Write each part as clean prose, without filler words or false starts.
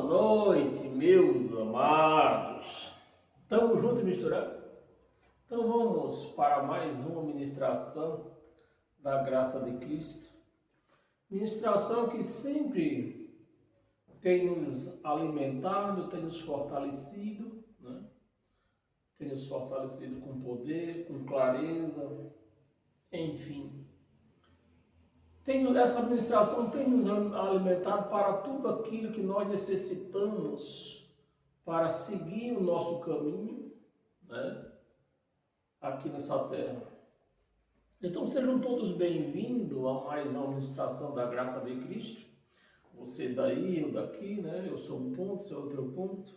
Boa noite, meus amados. Estamos juntos e misturados? Então vamos para mais uma ministração da graça de Cristo. Ministração que sempre tem nos alimentado, tem nos fortalecido, né? Tem nos fortalecido com poder, com clareza, enfim. Essa administração tem nos alimentado para tudo aquilo que nós necessitamos para seguir o nosso caminho, né, aqui nessa terra. Então sejam todos bem-vindos a mais uma administração da graça de Cristo. Você daí, eu daqui, né? Eu sou um ponto, você é outro ponto.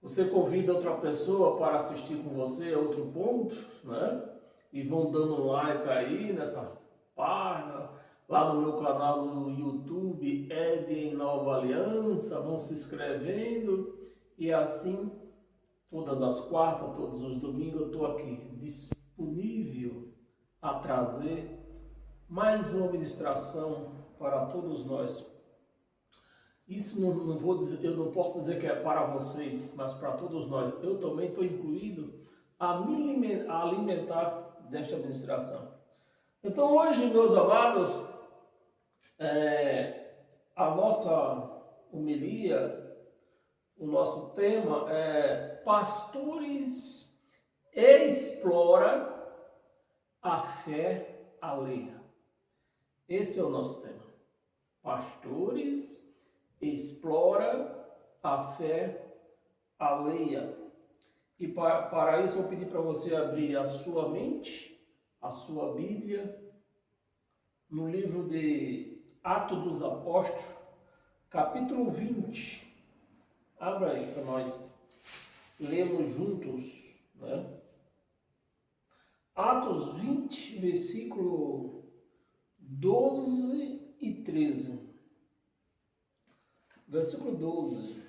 Você convida outra pessoa para assistir com você, outro ponto, né? E vão dando um like aí nessa página, lá no meu canal no YouTube, Ed Nova Aliança, vão se inscrevendo e assim, todas as quartas, todos os domingos, eu estou aqui disponível a trazer mais uma ministração para todos nós. Isso não vou dizer, eu não posso dizer que é para vocês, mas para todos nós. Eu também estou incluído a me alimentar desta ministração. Então hoje, meus amados, a nossa homilia, o nosso tema é Pastores explora a fé alheia. Esse é o nosso tema. Pastores explora a fé alheia. E para isso eu vou pedir para você abrir a sua mente, a sua Bíblia, no livro de Atos dos Apóstolos, capítulo 20. Abra aí para nós lermos juntos, né? Atos 20, versículo 12 e 13. Versículo 12.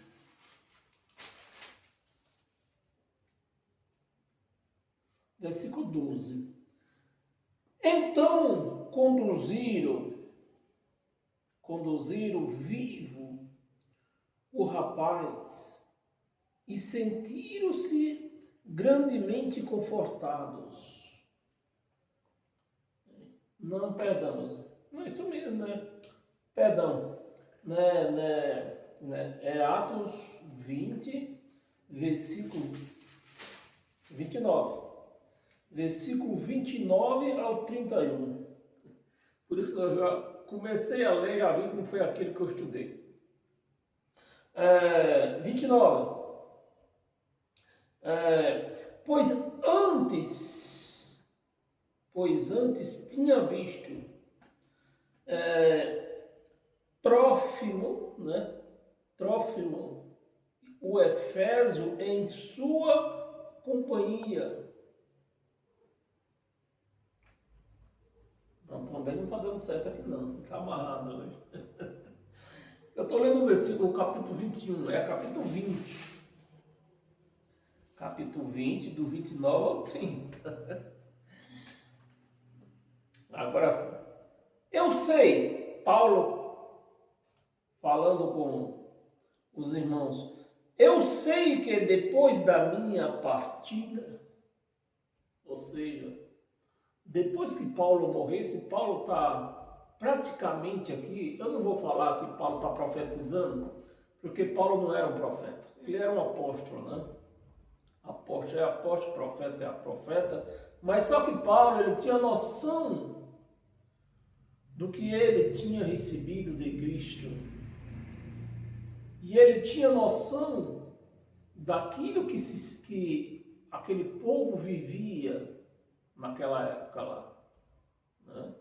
Versículo 12. Então conduziram vivo o rapaz e sentiram-se grandemente confortados. Não, perdão, não é isso mesmo, né? Perdão, é Atos 20, versículo 29. Versículo 29 ao 31. Por isso que eu já comecei a ler, já vi que não foi aquele que eu estudei. 29. Pois antes tinha visto Trófimo, né? Trófimo, o Efésio, em sua companhia. Não, também não está dando certo aqui não, está amarrado, né? Eu estou lendo o versículo, capítulo 21, é capítulo 20. Capítulo 20, do 29 ao 30. Agora sim. Eu sei, Paulo falando com os irmãos, eu sei que depois da minha partida, ou seja, depois que Paulo morresse, Paulo está praticamente aqui, eu não vou falar que Paulo está profetizando, porque Paulo não era um profeta, ele era um apóstolo, né? Apóstolo é apóstolo, profeta é profeta, mas só que Paulo, ele tinha noção do que ele tinha recebido de Cristo, e ele tinha noção daquilo que aquele povo vivia naquela época lá, né?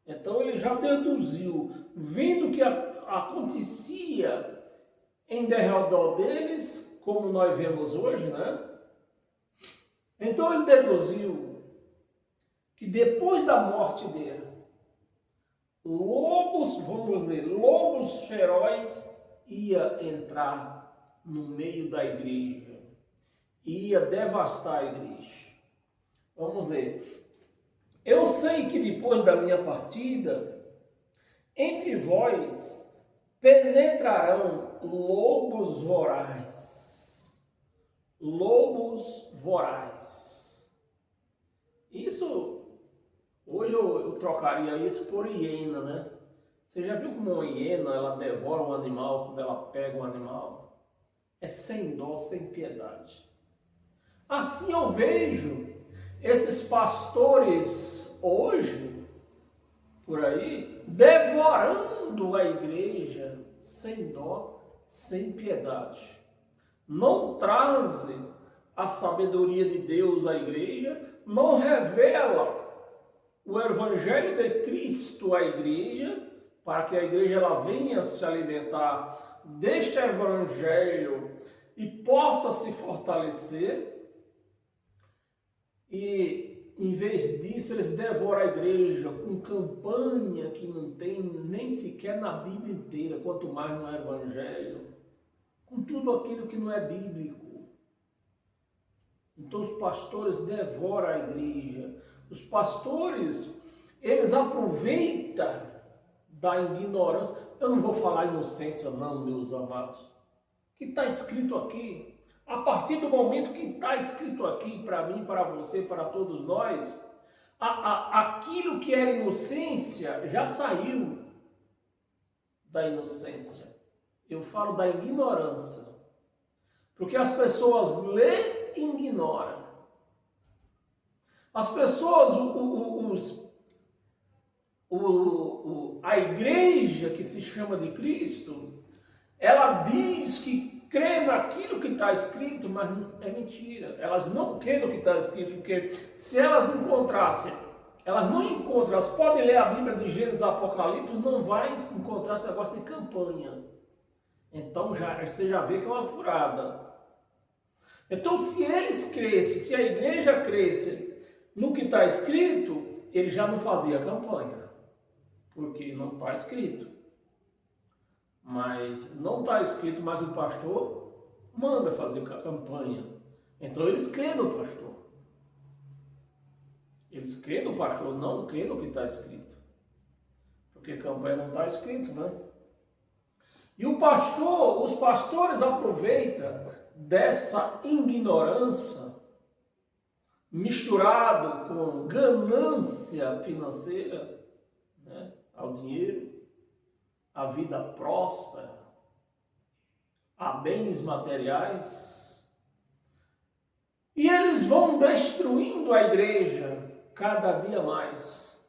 Então ele já deduziu, vendo o que acontecia em derredor deles, como nós vemos hoje, né? Então ele deduziu que depois da morte dele, lobos ferozes ia entrar no meio da igreja, ia devastar a igreja. Vamos ler. Eu sei que depois da minha partida, entre vós penetrarão lobos vorazes. Lobos vorazes. Isso, hoje eu trocaria isso por hiena, né? Você já viu como uma hiena, ela devora um animal quando ela pega um animal? É sem dó, sem piedade. Assim eu vejo esses pastores hoje, por aí, devorando a igreja sem dó, sem piedade. Não trazem a sabedoria de Deus à igreja, não revela o evangelho de Cristo à igreja, para que a igreja ela venha se alimentar deste evangelho e possa se fortalecer. E em vez disso, eles devoram a igreja com campanha que não tem nem sequer na Bíblia inteira, quanto mais no Evangelho, com tudo aquilo que não é bíblico. Então os pastores devoram a igreja. Os pastores, eles aproveitam da ignorância. Eu não vou falar inocência não, meus amados. O que está escrito aqui? A partir do momento que está escrito aqui, para mim, para você, para todos nós, aquilo que era inocência já saiu da inocência. Eu falo da ignorância. Porque as pessoas lêem e ignoram. As pessoas, a igreja que se chama de Cristo, ela diz que crê naquilo que está escrito, mas é mentira. Elas não creem no que está escrito, porque se elas encontrassem, elas não encontram, elas podem ler a Bíblia de Gênesis a Apocalipse, não vai encontrar esse negócio de campanha. Então você já vê que é uma furada. Então se eles crescem, se a igreja cresce no que está escrito, ele já não fazia campanha, porque não está escrito. Mas não está escrito, mas o pastor manda fazer campanha. Então eles creem no pastor. Eles creem no pastor, não creem no que está escrito. Porque campanha não está escrito, né? E os pastores aproveitam dessa ignorância misturado com ganância financeira, né, ao dinheiro, à vida próspera, a bens materiais, e eles vão destruindo a igreja cada dia mais,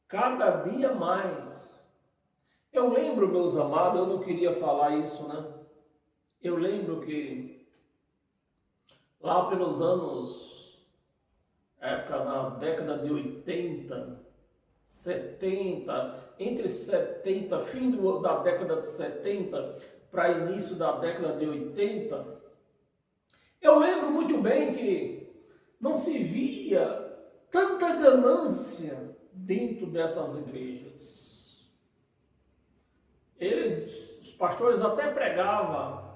cada dia mais. Eu lembro, meus amados, eu não queria falar isso, né? Eu lembro que lá pelos anos, época da década de 80, 70, entre 70, fim da década de 70 para início da década de 80, eu lembro muito bem que não se via tanta ganância dentro dessas igrejas. Os pastores até pregavam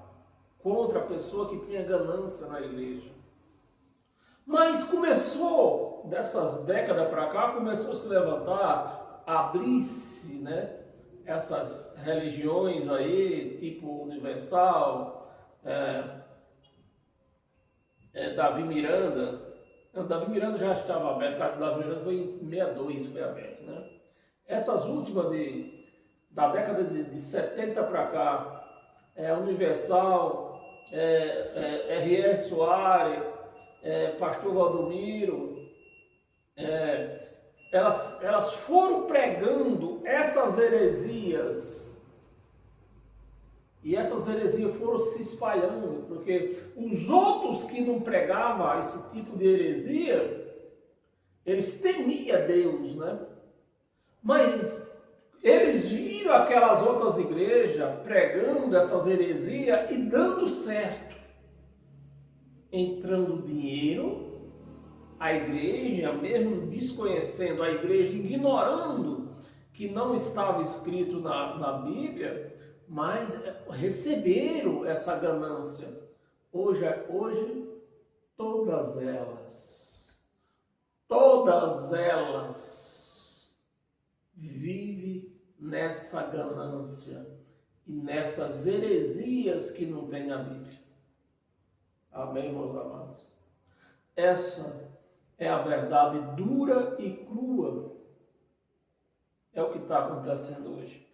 contra a pessoa que tinha ganância na igreja. Mas começou, dessas décadas para cá, começou a se levantar, abrir-se, né, essas religiões aí, tipo Universal, Davi Miranda. Não, Davi Miranda já estava aberto, o Davi Miranda foi em 62, foi aberto, né? Essas últimas da década de 70 para cá, Universal, R.S. Soares, Pastor Valdomiro, elas foram pregando essas heresias, e essas heresias foram se espalhando, porque os outros que não pregavam esse tipo de heresia, eles temiam Deus, né? Mas eles viram aquelas outras igrejas pregando essas heresias e dando certo. Entrando dinheiro, a igreja, mesmo desconhecendo a igreja, ignorando que não estava escrito na Bíblia, mas receberam essa ganância. Hoje todas elas vivem nessa ganância. e nessas heresias que não tem na Bíblia. Amém, meus amados? Essa é a verdade dura e crua. É o que está acontecendo hoje.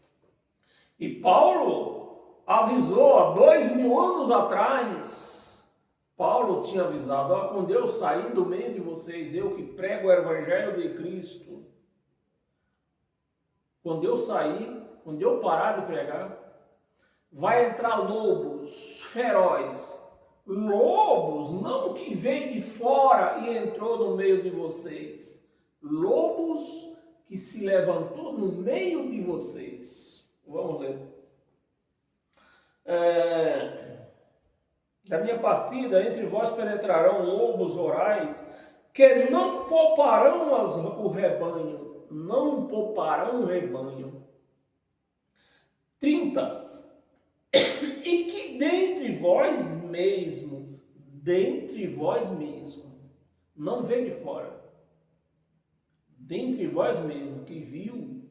E Paulo avisou há 2000 anos atrás. Paulo tinha avisado: ó, quando eu sair do meio de vocês, eu que prego o evangelho de Cristo, quando eu sair, quando eu parar de pregar, vai entrar lobos ferozes. Lobos, não que veio de fora e entrou no meio de vocês. Lobos que se levantou no meio de vocês. Vamos ler. Da minha partida, entre vós penetrarão lobos vorazes, que não pouparão o rebanho. Não pouparão o rebanho. 30. E que dentre vós mesmo, não vem de fora, dentre vós mesmo, que viu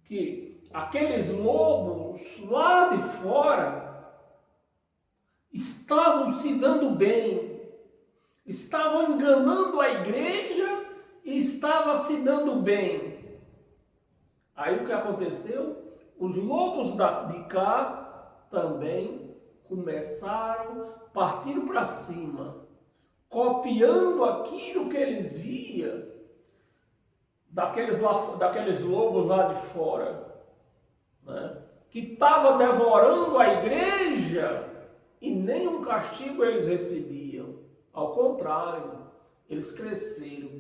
que aqueles lobos lá de fora estavam se dando bem, estavam enganando a igreja e estavam se dando bem. Aí o que aconteceu? Os lobos de cá também começaram, partiram para cima, copiando aquilo que eles viam daqueles lobos lá de fora, né? Que estava devorando a igreja e nenhum castigo eles recebiam. Ao contrário, eles cresceram,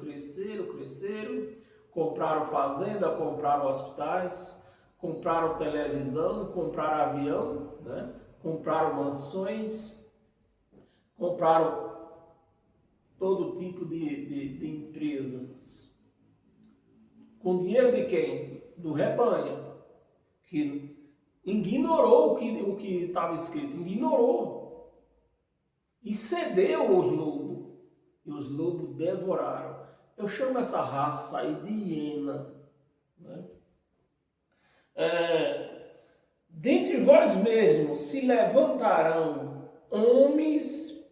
compraram fazenda, compraram hospitais, compraram televisão, compraram avião, né? Compraram mansões, compraram todo tipo de empresas. Com dinheiro de quem? Do rebanho, que ignorou o que estava escrito, ignorou e cedeu aos lobos, e os lobos devoraram. Eu chamo essa raça aí de hiena, né? Dentre vós mesmos se levantarão homens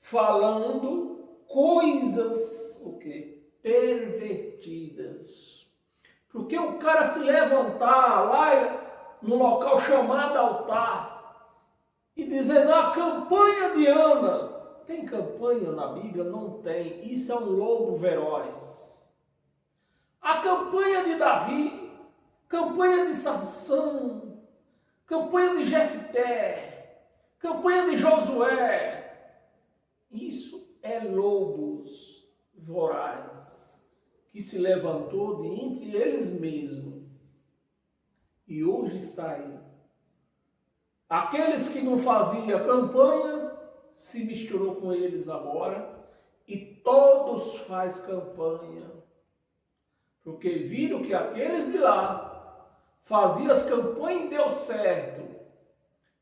falando coisas pervertidas. Porque o cara se levantar lá no local chamado altar e dizer: a campanha de Ana. Tem campanha na Bíblia? Não tem. Isso é um lobo feroz. A campanha de Davi, campanha de Sansão, campanha de Jefté, campanha de Josué. Isso é lobos vorazes que se levantou de entre eles mesmos e hoje está aí. Aqueles que não faziam campanha se misturou com eles agora e todos fazem campanha, porque viram que aqueles de lá faziam as campanhas e deu certo,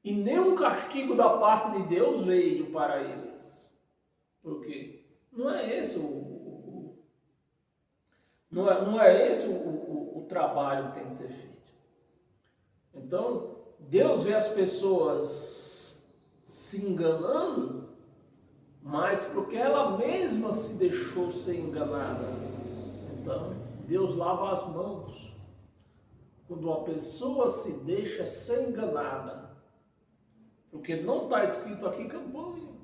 e nenhum castigo da parte de Deus veio para eles. Por quê? Não é esse o trabalho que tem que ser feito. Então, Deus vê as pessoas se enganando, mas porque ela mesma se deixou ser enganada. Então, Deus lava as mãos. Quando uma pessoa se deixa ser enganada, porque não está escrito aqui campanha,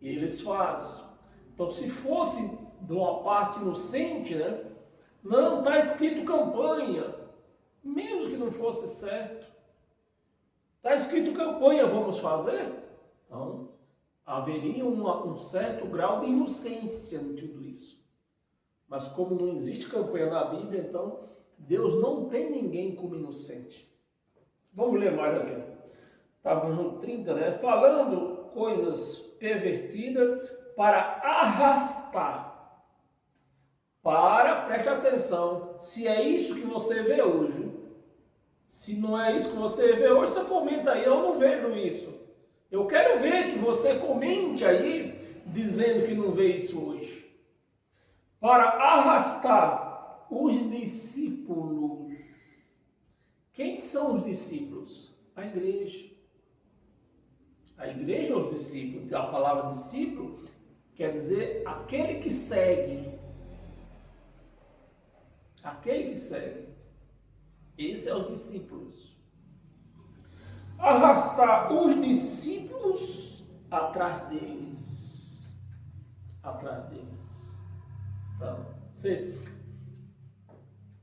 e eles fazem. Então, se fosse de uma parte inocente, né? Não está escrito campanha, mesmo que não fosse certo. Está escrito campanha, vamos fazer? Então, haveria um certo grau de inocência em tudo isso. Mas como não existe campanha na Bíblia, então Deus não tem ninguém como inocente. Vamos ler mais aqui. Estava no 30, né? Falando coisas pervertidas para arrastar. Preste atenção, se é isso que você vê hoje, se não é isso que você vê hoje, você comenta aí: eu não vejo isso. Eu quero ver que você comente aí, dizendo que não vê isso hoje. Para arrastar os discípulos Quem são os discípulos? A igreja. A igreja é os discípulos. A palavra discípulo quer dizer aquele que segue. Aquele que segue. Esse é os discípulos. Arrastar os discípulos atrás deles. Atrás deles. Então,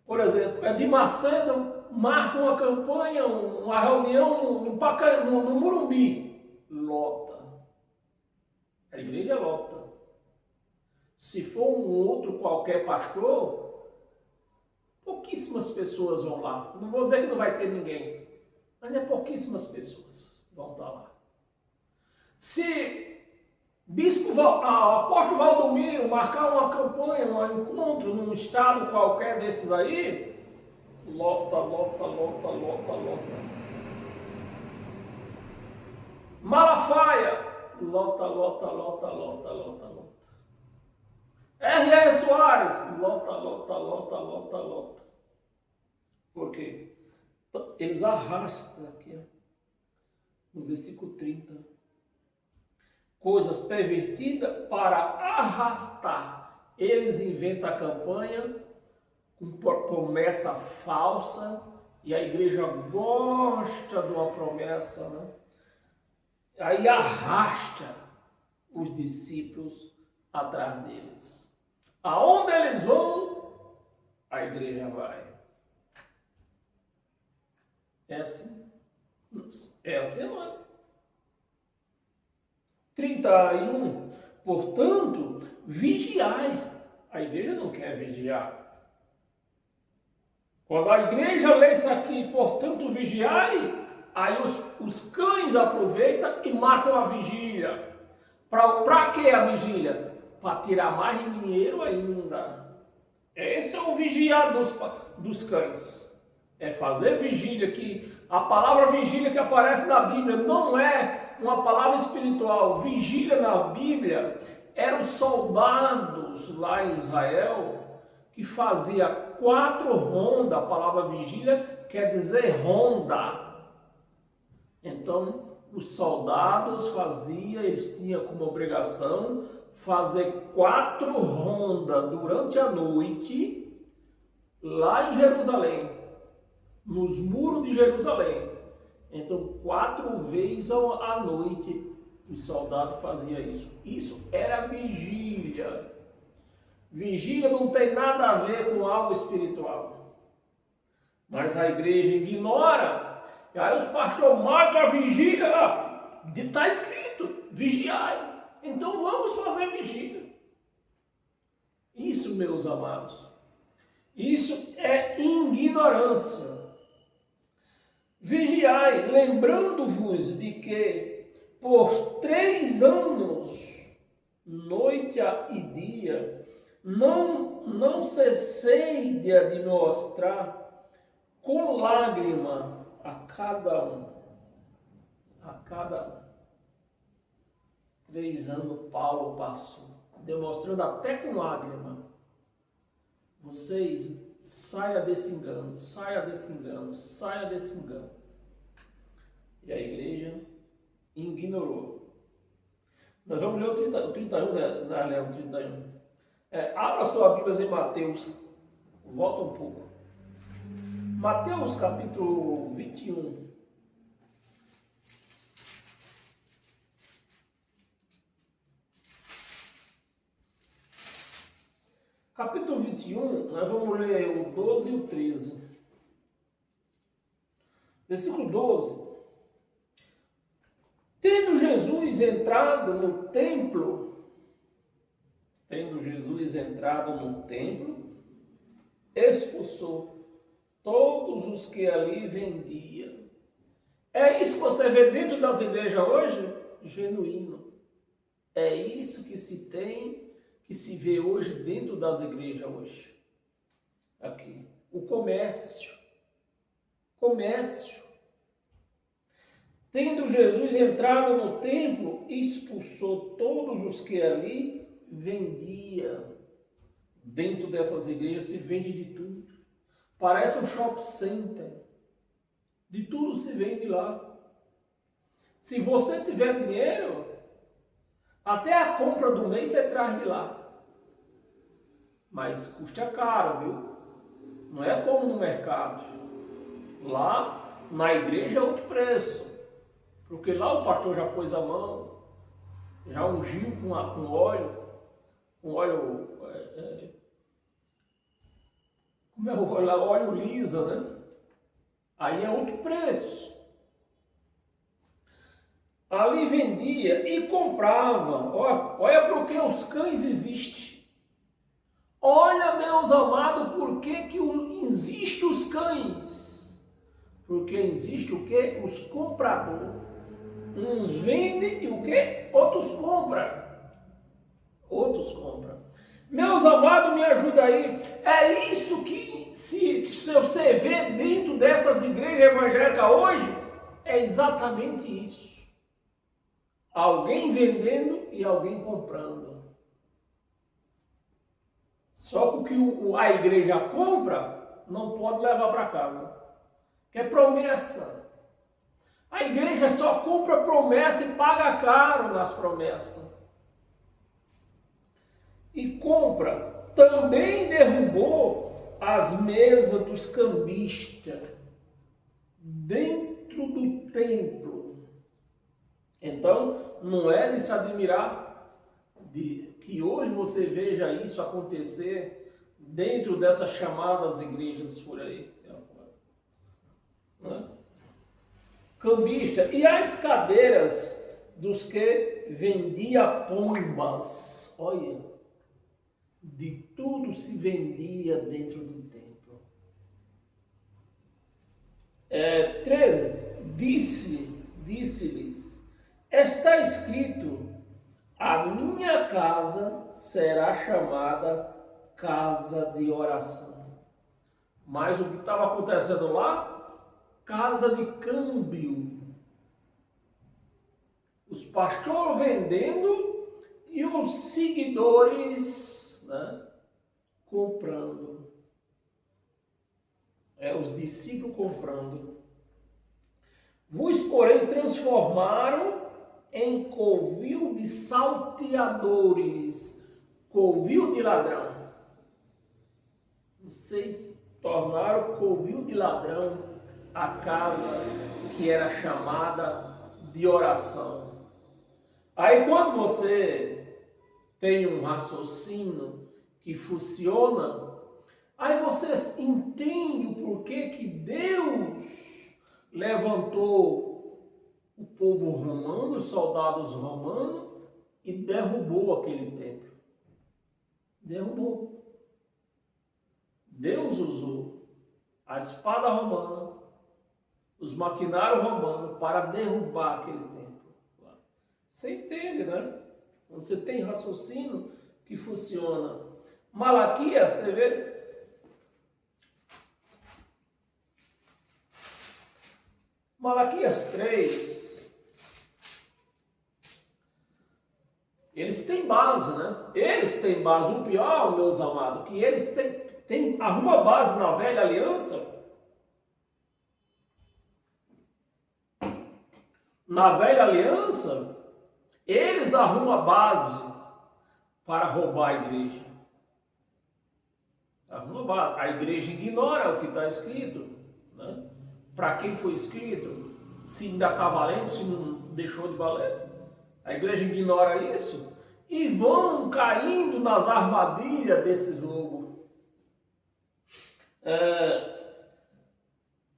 por exemplo, Edir Macedo marca uma campanha, uma reunião no Morumbi. Lota. A igreja lota. Se for um outro qualquer pastor, pouquíssimas pessoas vão lá. Não vou dizer que não vai ter ninguém, mas é pouquíssimas pessoas vão estar lá. Se apóstolo Valdomiro marcar uma campanha, um encontro num estado qualquer desses aí, lota. Malafaia, lota. R.R. Soares, lota. Por quê? Eles arrastam aqui, no versículo 30. Coisas pervertidas para arrastar. Eles inventam a campanha com promessa falsa, e a igreja gosta de uma promessa, né? Aí arrasta os discípulos atrás deles. Aonde eles vão, a igreja vai. É assim? É assim, não é? 31. Portanto, vigiai. A igreja não quer vigiar. Quando a igreja lê isso aqui, portanto, vigiai, aí os cães aproveitam e marcam a vigília. Para que a vigília? Para tirar mais dinheiro ainda. Esse é o vigiar dos cães. É fazer vigília, que a palavra vigília que aparece na Bíblia não é uma palavra espiritual. Vigília na Bíblia eram os soldados lá em Israel que fazia 4 rondas. A palavra vigília quer dizer ronda. Então, os soldados faziam, eles tinham como obrigação fazer 4 rondas durante a noite lá em Jerusalém, nos muros de Jerusalém. Então, 4 vezes à noite, os soldados faziam isso. Isso era vigília. Vigília não tem nada a ver com algo espiritual. Mas a igreja ignora. E aí os pastores marcam a vigília. Está escrito, vigiai. Então vamos fazer vigília. Isso, meus amados, isso é ignorância. Vigiai, lembrando-vos de que por 3 anos, noite e dia, não cessei de mostrar com lágrima a cada um. A cada um. 3 anos Paulo passou, demonstrando até com lágrima. Vocês saia desse engano. E a igreja ignorou. Nós vamos ler o 31, né? O 31. Abra sua Bíblia em Mateus. Volta um pouco. Mateus capítulo 21. Capítulo 21, nós vamos ler o 12 e o 13. Versículo 12. Tendo Jesus entrado no templo, expulsou todos os que ali vendiam. É isso que você vê dentro das igrejas hoje? Genuíno. É isso que se tem, que se vê hoje dentro das igrejas hoje. Aqui. O comércio. Tendo Jesus entrado no templo, expulsou todos os que ali vendiam. Dentro dessas igrejas se vende de tudo. Parece um shopping center. De tudo se vende lá. Se você tiver dinheiro, até a compra do mês você traz de lá. Mas custa caro, viu? Não é como no mercado. Lá, na igreja é outro preço. Porque lá o pastor já pôs a mão, já ungiu com óleo. Com óleo... como é o óleo? Óleo lisa, né? Aí é outro preço. Ali vendia e comprava. Olha para o que os cães existem. Olha, meus amados, por que existem os cães? Porque existe o que? Os compradores. Uns vendem e o que? Outros compram. Outros compram. Meus amados, me ajuda aí. É isso que se você vê dentro dessas igrejas evangélicas hoje, é exatamente isso. Alguém vendendo e alguém comprando. Só que a igreja compra, não pode levar para casa. Que é promessa. A igreja só compra promessa e paga caro nas promessas. E compra. Também derrubou as mesas dos cambistas dentro do templo. Então, não é de se admirar que hoje você veja isso acontecer dentro dessas chamadas igrejas por aí. Né? Cambista. E as cadeiras dos que vendia pombas. Olha, de tudo se vendia dentro do templo. 13. Disse-lhes, está escrito, a minha casa será chamada casa de oração. Mas o que estava acontecendo lá? Casa de câmbio. Os pastores vendendo e os seguidores, né, comprando. Os discípulos comprando. Vos, porém, transformaram em covil de salteadores, covil de ladrão. Vocês tornaram covil de ladrão a casa que era chamada de oração. Aí quando você tem um raciocínio que funciona, aí você entende o porquê que Deus levantou o povo romano, os soldados romanos, e derrubou aquele templo. Derrubou. Deus usou a espada romana, os maquinários romanos para derrubar aquele templo. Você entende, né? Você tem raciocínio que funciona. Malaquias, você vê? Malaquias 3. Eles têm base, né? Eles têm base. O pior, meus amados, que eles arruma base na velha aliança. Na velha aliança, eles arrumam a base para roubar a igreja. Arruma a base. A igreja ignora o que está escrito, né? Para quem foi escrito, se ainda está valendo, se não deixou de valer. A igreja ignora isso e vão caindo nas armadilhas desses lobos.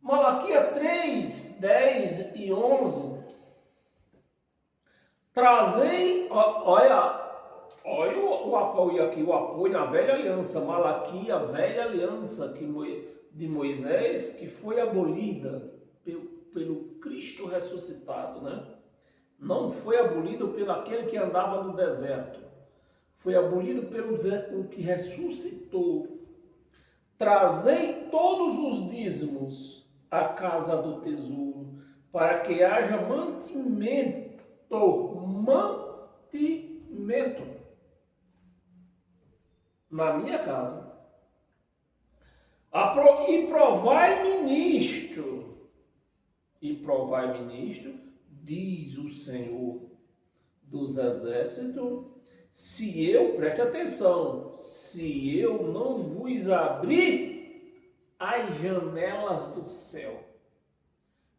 Malaquias 3, 10 e 11. Trazei, olha o apoio aqui, o apoio na velha aliança. Malaquias, a velha aliança de Moisés, que foi abolida pelo Cristo ressuscitado, né? Não foi abolido pelo aquele que andava no deserto. Foi abolido pelo que ressuscitou. Trazei todos os dízimos à casa do tesouro, para que haja mantimento na minha casa. E provai-me nisto, e provai-me nisto, diz o Senhor dos Exércitos, se eu, preste atenção, se eu não vos abrir as janelas do céu.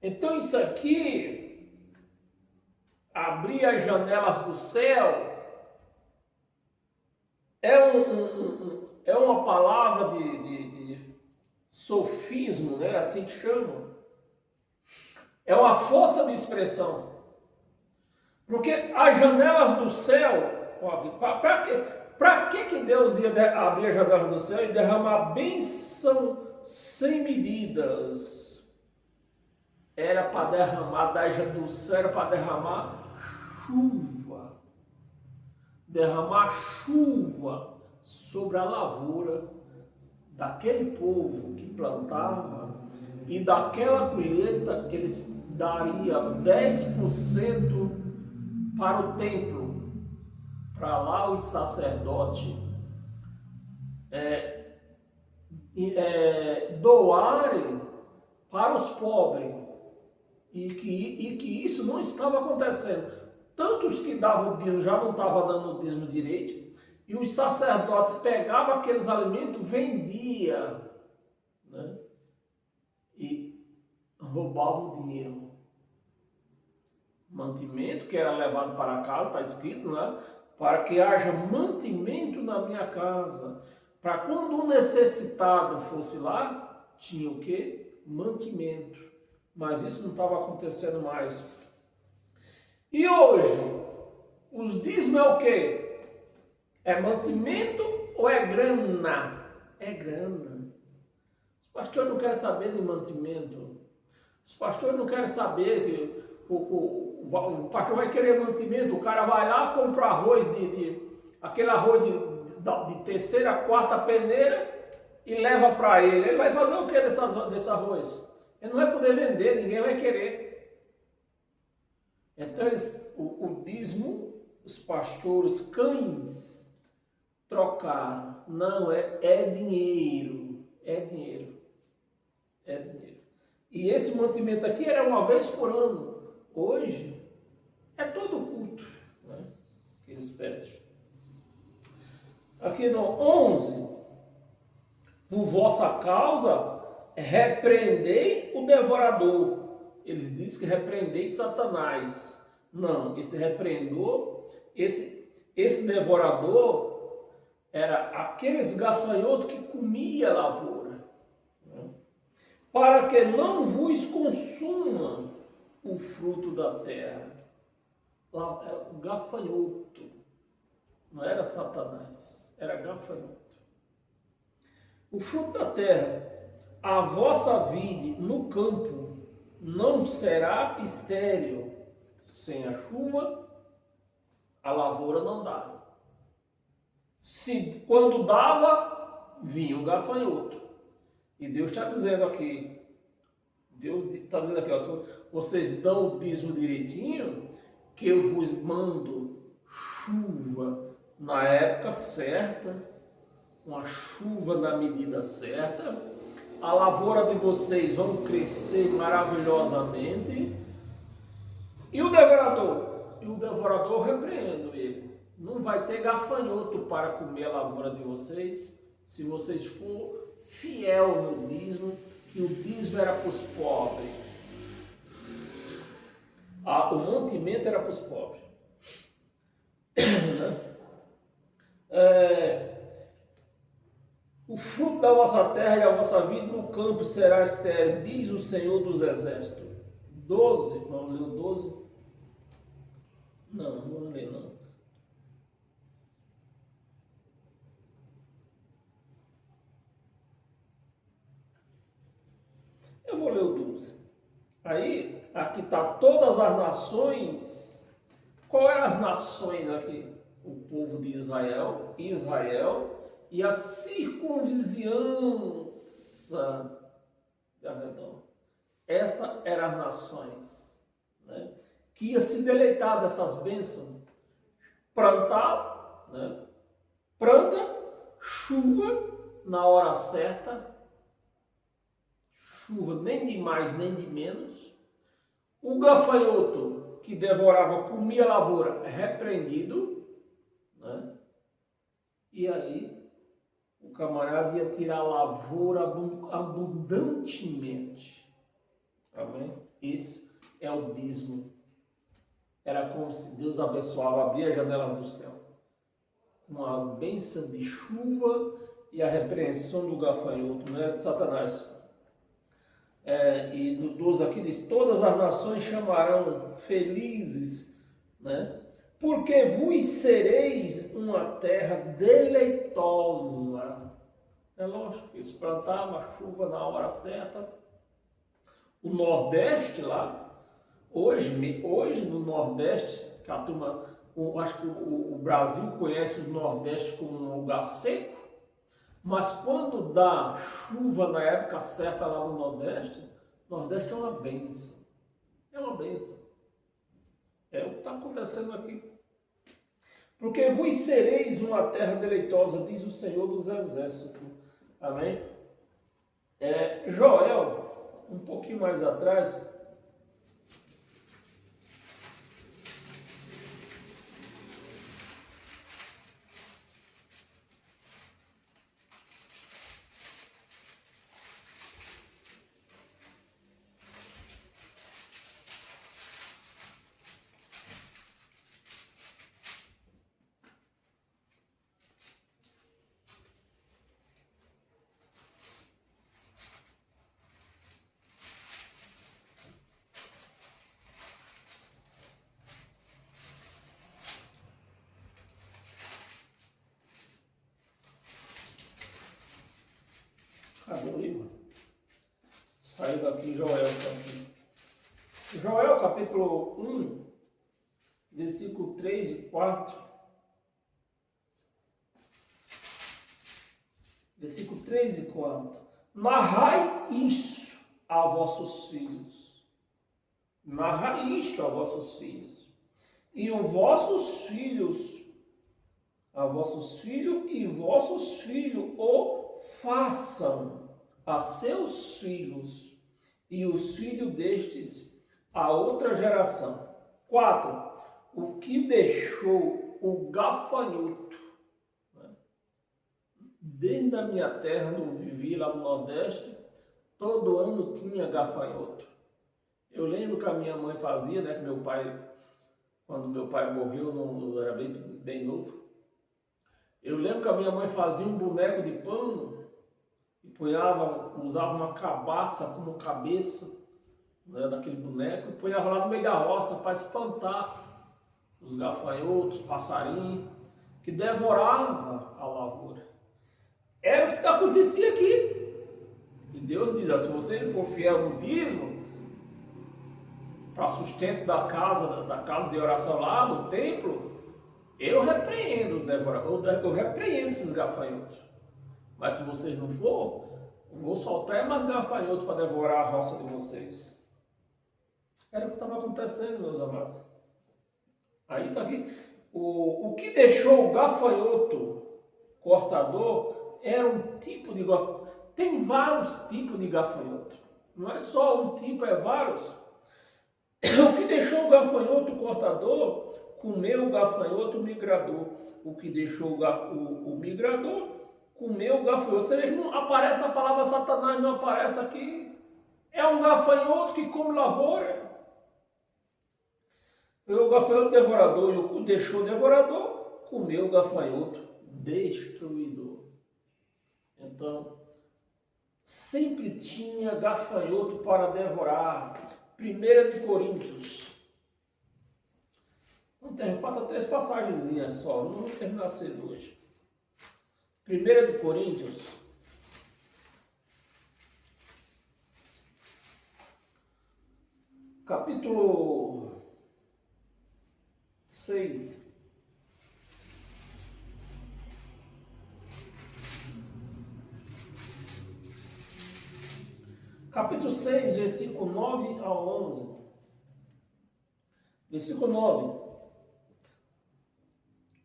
Então isso aqui, abrir as janelas do céu, é uma palavra de sofismo, né? Assim que chamam. É uma força de expressão. Porque as janelas do céu, para que Deus ia abrir as janelas do céu e derramar bênção sem medidas? Era para derramar do céu, era para derramar chuva. Derramar chuva sobre a lavoura daquele povo que plantava, e daquela colheita eles dariam 10% para o templo, para lá os sacerdotes doarem para os pobres, e que isso não estava acontecendo. Tantos que davam o dízimo já não estavam dando o dízimo direito, e os sacerdotes pegavam aqueles alimentos, vendiam, né? E roubavam o dinheiro. Mantimento que era levado para casa, está escrito, né? Para que haja mantimento na minha casa. Para quando um necessitado fosse lá, tinha o quê? Mantimento. Mas isso não estava acontecendo mais. E hoje, os dízimos é o quê? É mantimento ou é grana? É grana. Os pastores não querem saber de mantimento. Os pastores não querem saber que o pastor vai querer mantimento. O cara vai lá, compra arroz, aquele arroz de terceira, quarta peneira e leva para ele. Ele vai fazer o que desse arroz? Ele não vai poder vender, ninguém vai querer. Então, o dízimo, os pastores cães trocaram. Não, é dinheiro. É dinheiro. É dinheiro. E esse mantimento aqui era uma vez por ano. Hoje, é todo culto, né, que eles pedem. Aqui no 11, por vossa causa, repreendei o devorador. Eles dizem que repreendei Satanás. Não, esse repreendor, esse devorador era aqueles gafanhotos que comia a lavoura, né? Para que não vos consuma o fruto da terra. O gafanhoto, não era Satanás, era gafanhoto. O fruto da terra, a vossa vide no campo não será estéril. Sem a chuva, a lavoura não dá. Se quando dava, vinha o gafanhoto. E Deus está dizendo aqui, ó, vocês dão o dízimo direitinho, que eu vos mando chuva na época certa, uma chuva na medida certa, a lavoura de vocês vão crescer maravilhosamente. E o devorador? E o devorador, eu repreendo ele. Não vai ter gafanhoto para comer a lavoura de vocês, se vocês for fiel no dízimo, que o dízimo era para os pobres. O mantimento era para os pobres. O fruto da vossa terra e a vossa vida no campo será estéril, diz o Senhor dos Exércitos. 12, vamos ler o 12? Não vamos ler não. Eu vou ler o 12. Aí, aqui está todas as nações. Qual eram as nações aqui? O povo de Israel e a circunvizinhança de arredor. Essas eram as nações, né, que ia se deleitar dessas bênçãos. Plantar, né, planta, chuva na hora certa, chuva nem de mais nem de menos, O gafanhoto que devorava, comia a lavoura, é repreendido, né? E aí o camarada ia tirar a lavoura abundantemente. Amém? Esse é o dízimo. Era como se Deus abençoava, abria as janelas do céu, com as bênçãos de chuva e a repreensão do gafanhoto, não era de Satanás. E no 12 aqui diz, todas as nações chamarão felizes, né? Porque vos sereis uma terra deleitosa. É lógico, eles plantavam a chuva na hora certa. O Nordeste lá, hoje no Nordeste, que a turma, acho que o Brasil conhece o Nordeste como um lugar seco, mas quando dá chuva na época certa lá no Nordeste é uma bênção. É uma bênção. É o que está acontecendo aqui. Porque vos sereis uma terra deleitosa, diz o Senhor dos Exércitos. Amém? Joel, um pouquinho mais atrás, cadê o livro? Saiu daqui Joel. Joel capítulo 1, versículo 3 e 4. Versículo 3 e 4. Narrai isso a vossos filhos. Narrai isto a vossos filhos. E os vossos filhos, a vossos filhos e vossos filhos o façam a seus filhos e os filhos destes a outra geração. 4. O que deixou o gafanhoto, né? Desde a minha terra, no vivi lá no Nordeste, todo ano tinha gafanhoto. Eu lembro que a minha mãe fazia, né, que meu pai, quando meu pai morreu, eu era bem novo. Eu lembro que a minha mãe fazia um boneco de pano e usava uma cabaça como cabeça, né, daquele boneco, e punhava lá no meio da roça para espantar os gafanhotos, passarinhos, que devorava a lavoura. Era o que acontecia aqui. E Deus diz, se você for fiel no dízimo, para sustento da casa de oração lá, do templo, eu repreendo os devoradores, eu repreendo esses gafanhotos. Mas se vocês não for, eu vou soltar mais gafanhotos para devorar a roça de vocês. Era o que estava acontecendo, meus amados. Aí está aqui. O que deixou o gafanhoto cortador era um tipo de gafanhoto. Tem vários tipos de gafanhoto. Não é só um tipo, é vários. O que deixou o gafanhoto cortador, comeu o gafanhoto migrador. O que deixou o migrador, comeu o gafanhoto. Você veja, não aparece a palavra Satanás, não aparece aqui. É um gafanhoto que come lavoura. O gafanhoto devorador, e o que deixou o devorador, comeu o gafanhoto destruidor. Então, sempre tinha gafanhoto para devorar. 1 Coríntios. Não tem, falta 3 passagens só, não vou terminar cedo hoje. 1 Coríntios. Capítulo 6. Capítulo 6, versículo 9 a 11. Versículo 9.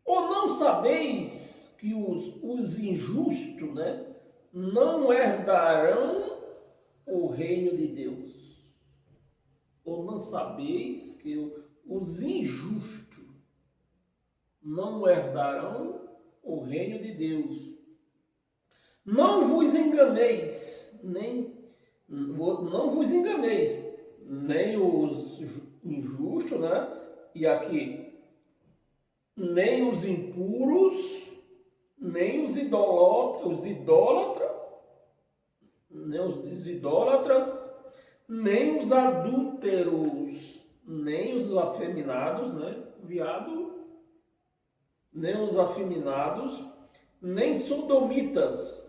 Ou não sabeis que os injustos, né, não herdarão o reino de Deus? ou não sabeis que os injustos não herdarão o reino de Deus? Não vos enganeis, não vos enganeis, nem os injustos, né? E aqui, nem os impuros, nem os idólatras, nem os adúlteros, nem os afeminados, né? Viado, nem os afeminados, nem sodomitas.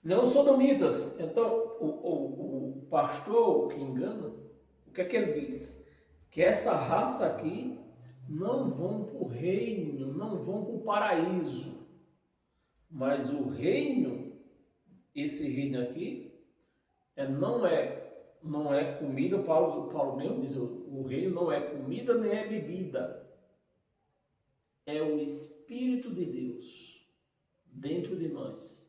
Não sodomitas. Então, o pastor que engana, o que é que ele diz? Que essa raça aqui não vão para o reino, não vão para o paraíso. Mas o reino, esse reino aqui, não é comida, Paulo mesmo diz, o reino não é comida nem é bebida. É o Espírito de Deus dentro de nós.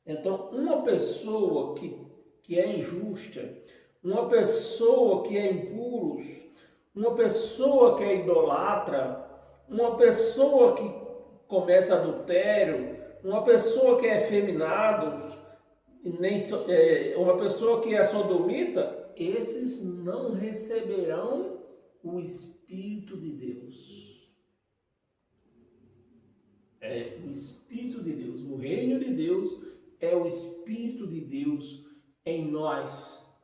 Então, uma pessoa que é injusta, uma pessoa que é impuros, uma pessoa que é idolatra, uma pessoa que comete adultério, uma pessoa que é efeminado, uma pessoa que é sodomita, esses não receberão o Espírito de Deus. É o Espírito de Deus, o reino de Deus é o Espírito de Deus em nós.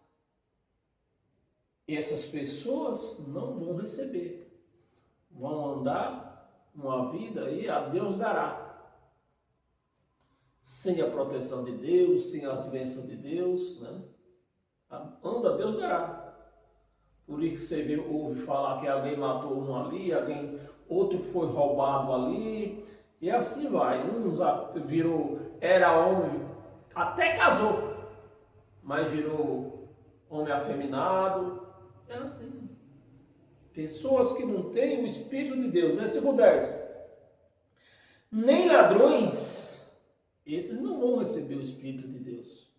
Essas pessoas não vão receber, vão andar uma vida aí, a Deus dará. Sem a proteção de Deus, sem as bênçãos de Deus, né? Anda, Deus dará. Por isso você ouve falar que alguém matou um ali, outro foi roubado ali, e assim vai. Um era homem, até casou, mas virou homem afeminado. É assim. Pessoas que não têm o Espírito de Deus. Versículo 10. Nem ladrões, esses não vão receber o Espírito de Deus.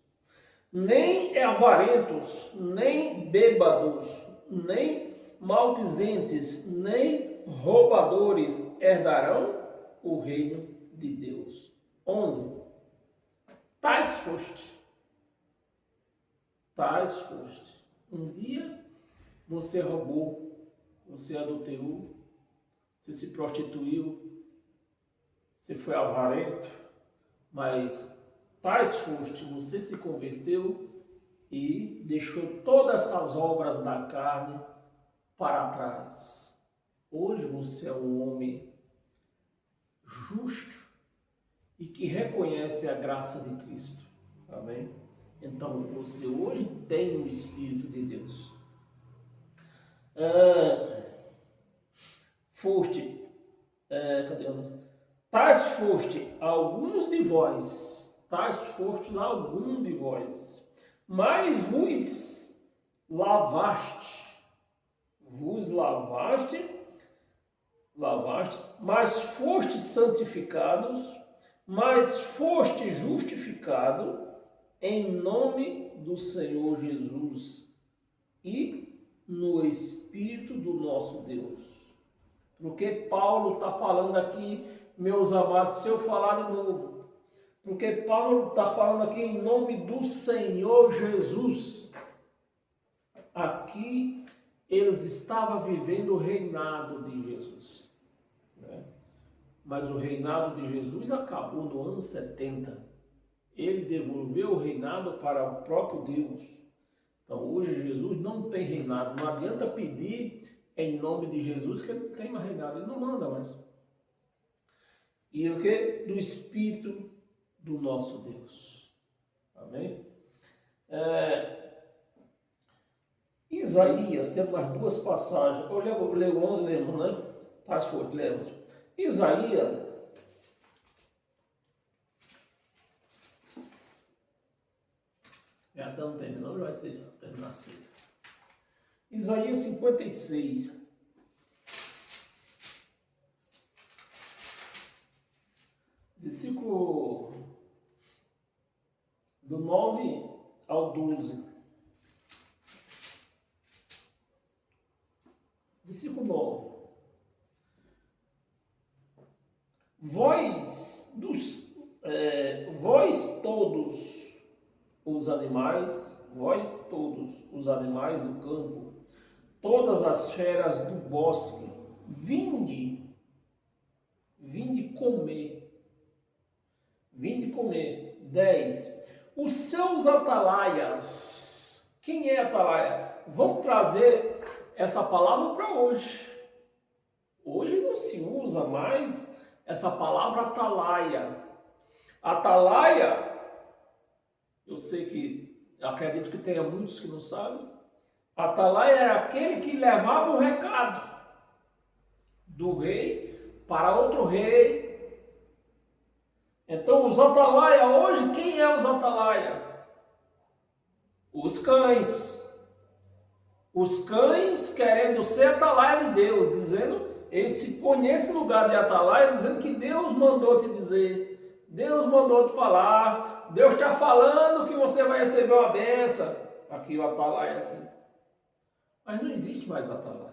Nem avarentos, nem bêbados, nem maldizentes, nem roubadores herdarão o reino de Deus. 11. Tais foste. Um dia você roubou, você adulterou, você se prostituiu, você foi avarento, mas tais foste, você se converteu e deixou todas essas obras da carne para trás. Hoje você é um homem justo e que reconhece a graça de Cristo. Amém? Então você hoje tem o Espírito de Deus. Tais foste alguns de vós, mas vos lavaste, mas foste santificados, mas foste justificado em nome do Senhor Jesus e no Espírito do nosso Deus. Porque Paulo está falando aqui, meus amados, se eu falar de novo, porque Paulo está falando aqui em nome do Senhor Jesus. Aqui eles estavam vivendo o reinado de Jesus, né? Mas o reinado de Jesus acabou no ano 70. Ele devolveu o reinado para o próprio Deus. Então hoje Jesus não tem reinado. Não adianta pedir em nome de Jesus que ele não tem mais reinado. Ele não manda mais. E o que? Do Espírito do nosso Deus. Amém? Isaías, temos mais duas passagens. Eu leio 11, lemos, né? Tais foste, lemos. Isaías, já estamos terminando, vai ser terminar cedo. Isaías 56. Versículo do 9 ao 12. Vós todos os animais, do campo, todas as feras do bosque, vinde comer. 10. Os seus atalaias. Quem é atalaia? Vamos trazer essa palavra para hoje. Hoje não se usa mais essa palavra atalaia. Atalaia, eu acredito que tenha muitos que não sabem. Atalaia era aquele que levava o recado do rei para outro rei. Então, os atalaia hoje, quem é os atalaia? Os cães. Os cães querendo ser atalaia de Deus, dizendo, eles se põem nesse lugar de atalaia, dizendo que Deus mandou te dizer, Deus mandou te falar, Deus está falando que você vai receber uma benção. Aqui o atalaia aqui. Mas não existe mais atalaia.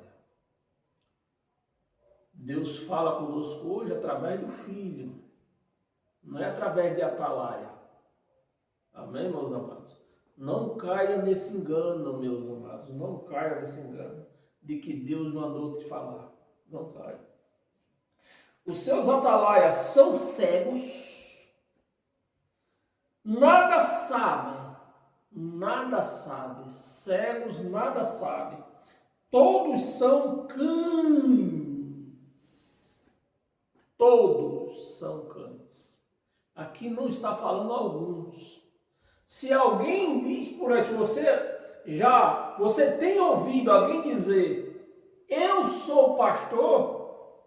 Deus fala conosco hoje através do Filho. Não é através de atalaia. Amém, meus amados? Não caia nesse engano, meus amados. Não caia nesse engano de que Deus mandou te falar. Não caia. Os seus atalaias são cegos. Nada sabem. Cegos nada sabem. Todos são cães. Todos são cães. Aqui não está falando alguns. Se alguém diz por aí, se você tem ouvido alguém dizer, eu sou pastor,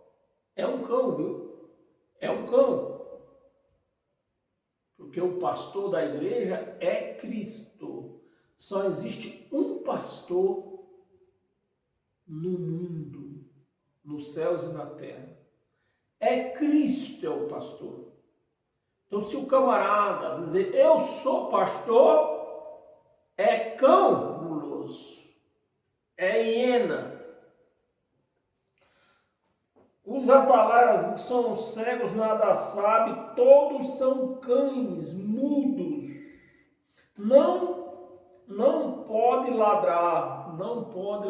é um cão, viu? É um cão. Porque o pastor da igreja é Cristo. Só existe um pastor no mundo, nos céus e na terra. É Cristo é o pastor. Então, se o camarada dizer, eu sou pastor, é cão guloso, é hiena. Os atalaias são cegos, nada sabem, todos são cães mudos. Não pode ladrar, não pode.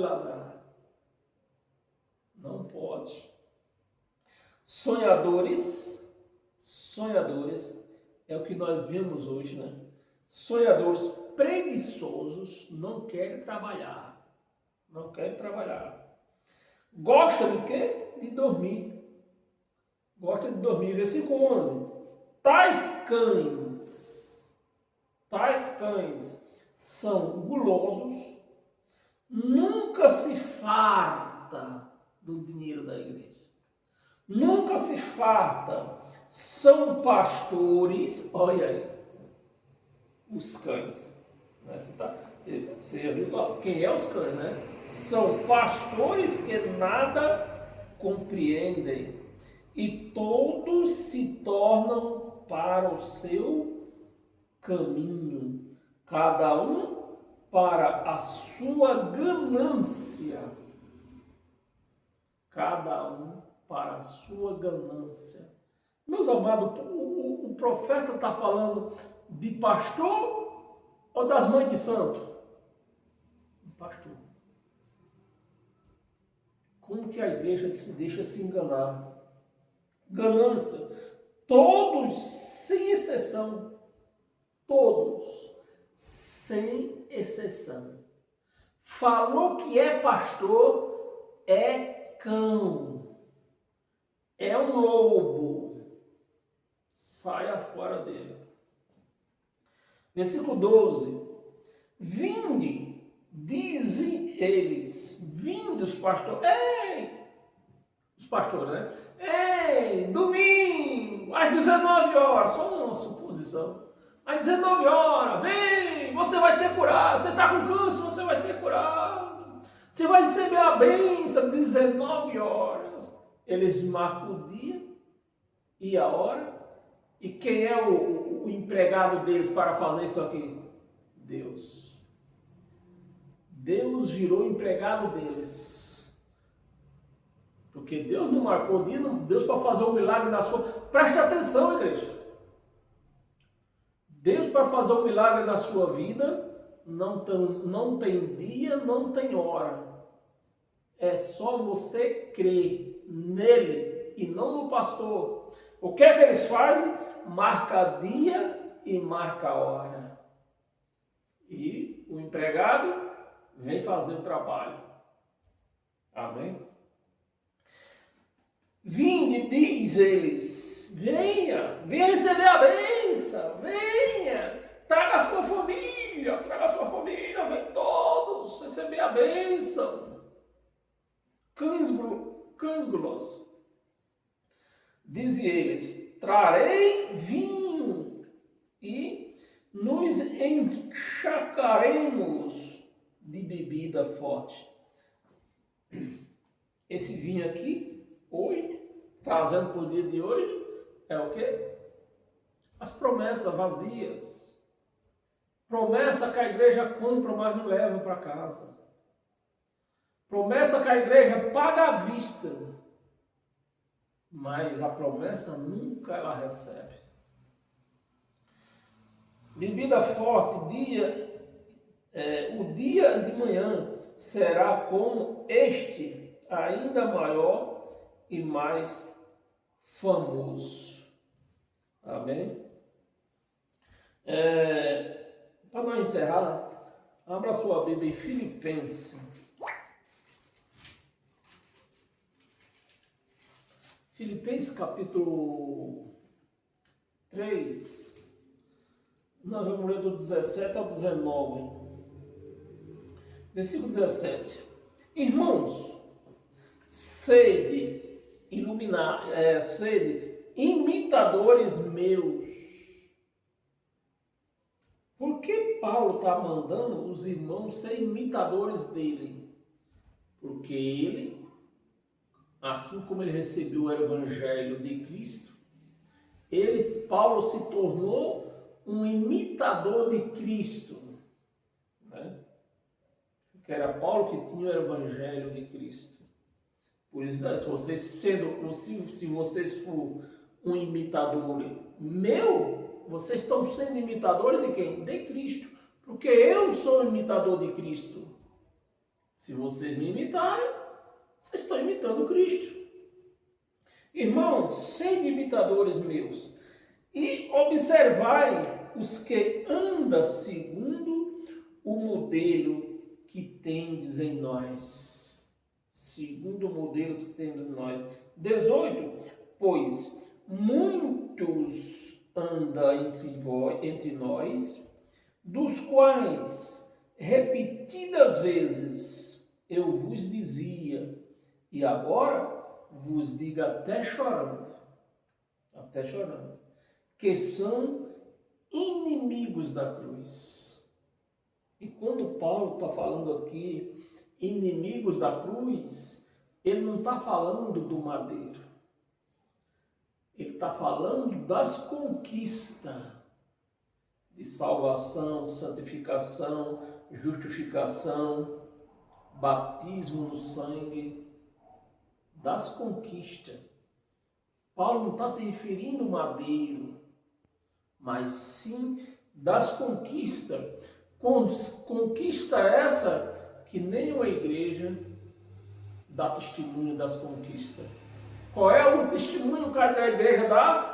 Sonhadores é o que nós vemos hoje, né? Sonhadores preguiçosos não querem trabalhar. Gosta de quê? De dormir. Versículo 11. Tais cães são gulosos, nunca se farta do dinheiro da igreja. Nunca se farta. São pastores, olha aí, os cães. Né? Você viu quem é os cães, né? São pastores que nada compreendem e todos se tornam para o seu caminho, cada um para a sua ganância. Meus amados, o profeta está falando de pastor ou das mães de santo? Pastor. Como que a igreja se deixa se enganar? Ganância. Todos, sem exceção. Falou que é pastor, é cão. É um lobo. Saia fora dele. Versículo 12. Vinde, dizem eles, vinde os pastores. Ei! Os pastores, né? Ei, domingo, às 19 horas, só uma suposição. Às 19 horas, vem, você vai ser curado. Você está com câncer, você vai ser curado. Você vai receber a bênção, 19 horas. Eles marcam o dia e a hora. E quem é o empregado deles para fazer isso aqui? Deus. Deus virou empregado deles. Porque Deus não marcou o dia, Deus para fazer um milagre na sua... Preste atenção, igreja. Deus para fazer um milagre na sua vida não tem dia, não tem hora. É só você crer nele e não no pastor. O que é que eles fazem? Marca dia e marca hora. E o empregado vem fazer o trabalho. Amém? Vinde, diz eles, venha receber a bênção, venha, traga a sua família, vem todos receber a bênção. Cães-gulosos. Diz eles, trarei vinho e nos encharcaremos de bebida forte. Esse vinho aqui, hoje, trazendo para o dia de hoje, é o quê? As promessas vazias. Promessa que a igreja compra, mas não leva para casa. Promessa que a igreja paga à vista, mas a promessa nunca ela recebe. Bebida forte, o dia de manhã será como este, ainda maior e mais famoso. Amém? Para nós encerrar, abra sua Bíblia em Filipenses. Filipenses capítulo 3, nós vamos ler do 17 ao 19. Versículo 17. Irmãos, sede imitadores meus. Por que Paulo está mandando os irmãos ser imitadores dele? Porque ele, assim como ele recebeu o evangelho de Cristo, Paulo se tornou um imitador de Cristo, né? Porque era Paulo que tinha o evangelho de Cristo. Por isso, se vocês for um imitador meu, vocês estão sendo imitadores de quem? De Cristo. Porque eu sou imitador de Cristo. Se vocês me imitarem, vocês estão imitando Cristo. Irmãos, sede imitadores meus, e observai os que andam segundo o modelo que tendes em nós. Segundo o modelo que temos em nós. 18. Pois muitos andam entre nós, dos quais repetidas vezes eu vos dizia, e agora vos digo até chorando, que são inimigos da cruz. E quando Paulo está falando aqui, inimigos da cruz, ele não está falando do madeiro. Ele está falando das conquistas de salvação, santificação, justificação, batismo no sangue, das conquistas. Paulo não está se referindo ao madeiro, mas sim das conquistas. Conquista essa que nenhuma igreja dá testemunho das conquistas. Qual é o testemunho que a igreja dá?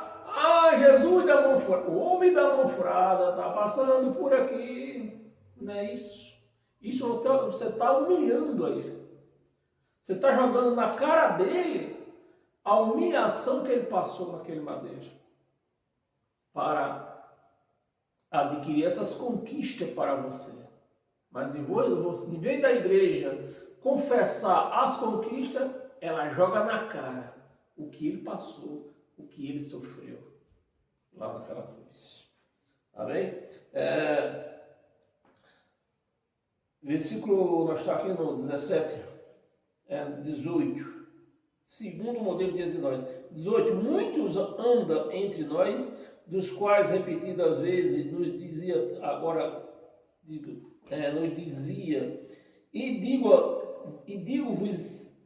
Jesus da mão furada, o homem da mão furada está passando por aqui. Não é isso? Isso você está humilhando ele. Você está jogando na cara dele a humilhação que ele passou naquele madeiro para adquirir essas conquistas para você. Mas em vez da igreja confessar as conquistas, ela joga na cara o que ele passou, o que ele sofreu lá naquela cruz. Amém? Versículo, nós estamos aqui no 17, 18. Segundo o modelo de nós. 18. Muitos andam entre nós, dos quais repetidas vezes nos dizia, nos dizia, e digo-vos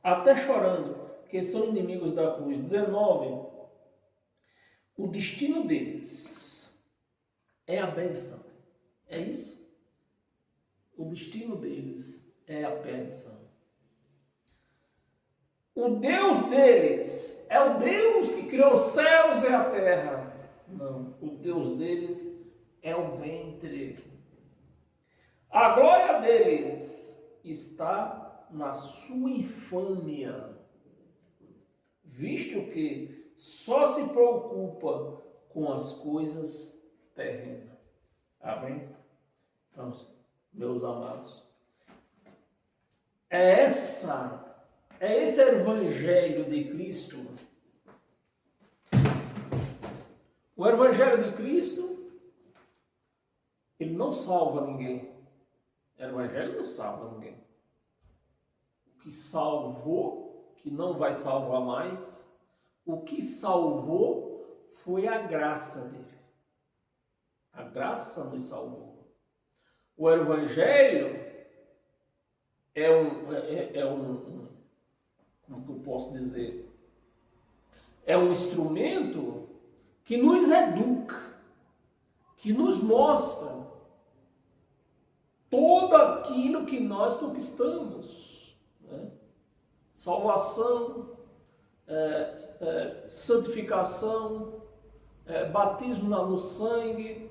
até chorando, que são inimigos da cruz. 19. O destino deles é a bênção. É isso? O destino deles é a bênção. O Deus deles é o Deus que criou os céus e a terra. Não, o Deus deles é o ventre. A glória deles está na sua infâmia, visto que só se preocupa com as coisas terrenas. Amém? Então, meus amados, é esse evangelho de Cristo. O evangelho de Cristo, ele não salva ninguém. O evangelho não salva ninguém. O que salvou, que não vai salvar mais, o que salvou foi a graça dele. A graça nos salvou. O evangelho como que eu posso dizer? É um instrumento que nos educa, que nos mostra tudo aquilo que nós conquistamos, né? Salvação, santificação, batismo no sangue.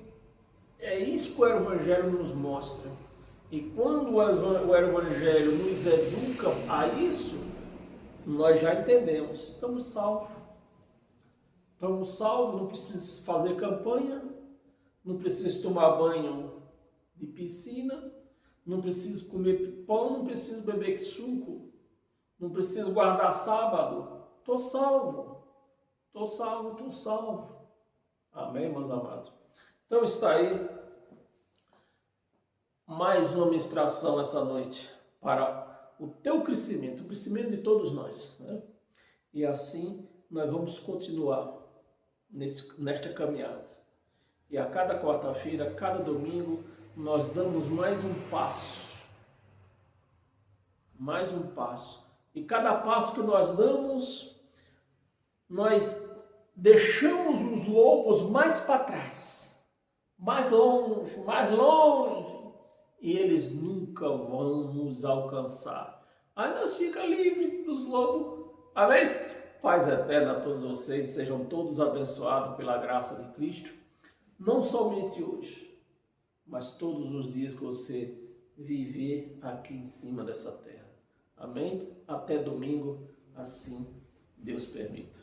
É isso que o Evangelho nos mostra. E quando o Evangelho nos educa a isso, nós já entendemos. Estamos salvos. Estamos salvos, não preciso fazer campanha, não preciso tomar banho de piscina, não preciso comer pão, não preciso beber suco, não preciso guardar sábado. Estou salvo. Estou salvo, estou salvo. Amém, meus amados? Então está aí mais uma ministração essa noite para o teu crescimento, o crescimento de todos nós, né? E assim nós vamos continuar nesta caminhada. E a cada quarta-feira, a cada domingo, nós damos mais um passo. Mais um passo. E cada passo que nós damos, nós deixamos os lobos mais para trás, mais longe, e eles nunca vão nos alcançar. Aí nós ficamos livres dos lobos. Amém? Paz eterna a todos vocês, sejam todos abençoados pela graça de Cristo, não somente hoje, mas todos os dias que você viver aqui em cima dessa terra. Amém? Até domingo, assim Deus permita.